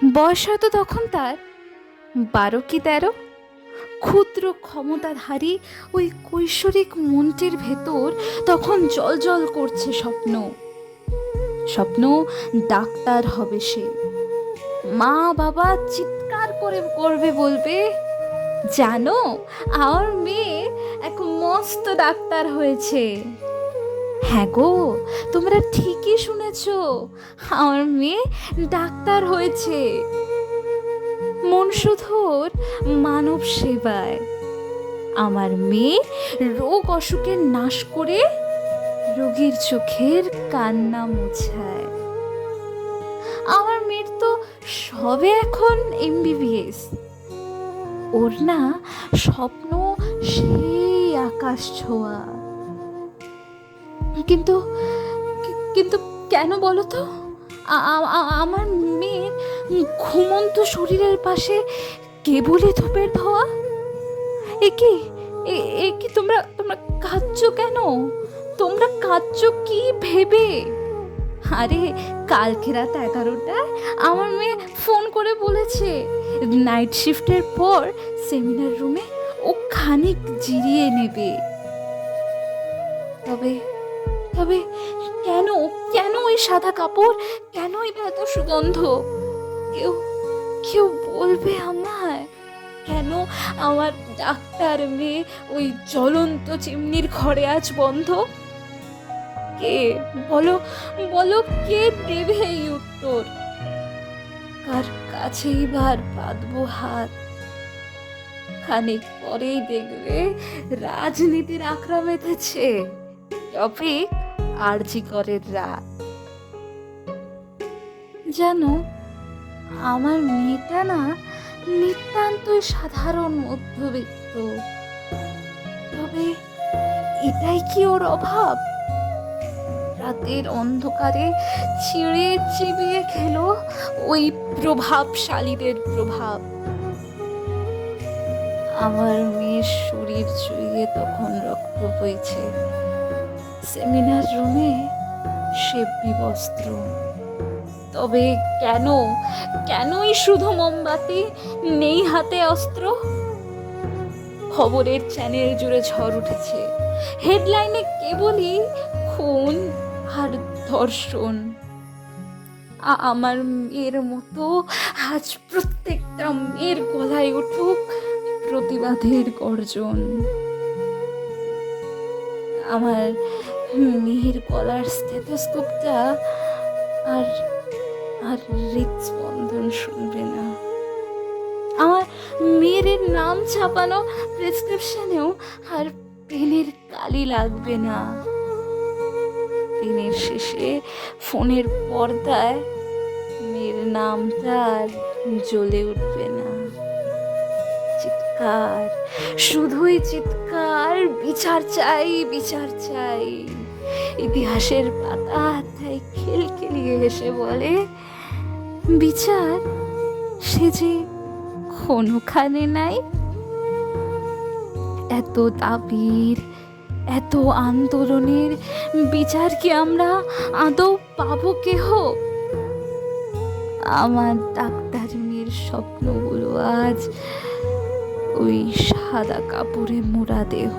বয়স হয়তো তখন তার 12 কি 13। ক্ষুদ্র ক্ষমতাধারী ওই কৈশোরিক মনটির ভেতর তখন জ্বলজ্বল করছে স্বপ্ন। স্বপ্ন ডাক্তার হবে সে। মা বাবা চিৎকার করে করবে, বলবে, জানো আমার মেয়ে এক মস্ত ডাক্তার হয়েছে। হ্যাঁ গো, তোমরা ঠিকই শুনেছ, আমার মেয়ে ডাক্তার হয়েছে। মন শুধু ওর মানব সেবায়। আমার মেয়ে রোগ অসুখের নাশ করে রোগীর চোখের কান্না মোছায়। আমার মেয়ের তো সবে এখন MBBS। ওর না স্বপ্ন সেই আকাশ ছোঁয়া। কিন্তু কিন্তু কেন বলো তো, আমার মেয়ের ঘুমন্ত শরীরের পাশে কেবলই ধূপের ধোয়া। এ কি তোমরা তোমরা কাঁদছো কেন? তোমরা কাঁদছো কি ভেবে? আরে কালকে রাত 11টায় আমার মেয়ে ফোন করে বলেছে নাইট শিফটের পর সেমিনার রুমে ও খানিক জিরিয়ে নেবে। তবে তবে কেন কেন ওই সাদা কাপড়, কেনই বা এত সুগন্ধ? কেউ কেউ বলবে আমায়, কেন আমার ডাক্তার মেয়ে ওই জ্বলন্ত চিমনির ঘরে আজ বন্ধ? কে বলো বলো, কে দেবে এই উত্তর? কার কাছেই বার বাঁধবো হাত? খানিক পরেই দেখবে রাজনীতির আখড়া মেতেছে। টপিক আরজি করের রাত। জানো, আমার মেয়েটা না নিতান্তই সাধারণ মধ্যবিত্ত। তবে এটাই কি ওর অভাব? রাতের অন্ধকারে চিড়ে চিবিয়ে খেলো ওই প্রভাবশালীদের প্রভাব। আমার মেয়ের শরীর চুইয়ে তখন রক্ত বইছে। সেমিনার রুমে সে বিবস্ত্র। তবে কেন, কেনই শুধু মোমবাতি, নেই হাতে অস্ত্র? খবরের চ্যানেল জুড়ে ঝড় উঠেছে। হেডলাইনে কেবলই খুন আর ধর্ষণ। আমার মেয়ের মতো আজ প্রত্যেকটা মেয়ের গলায় উঠুক প্রতিবাদের গর্জন। আমার মেয়ের গলার স্টেথোস্কোপটা আর আর হৃদস্পন্দন শুনবে না। আমার মেয়ের নাম ছাপানো প্রেসক্রিপশনেও আর পেনের কালি লাগবে না। দিনের শেষে ফোনের পর্দায় মেয়ের নামটা আর জ্বলে উঠবে না। চিৎকার, শুধুই চিৎকার, বিচার চাই, বিচার চাই। ইতিহাসের পাতা তাই খিলখিলিয়ে হেসে বলে, বিচার সে যে কোনোখানে নাই। এত দাবির, এত আন্দোলনের বিচার কি আমরা আদৌ পাবো কেহ? আমার ডাক্তার মেয়ের স্বপ্নগুলো আজ ওই সাদা কাপড়ে মোড়া দেহ।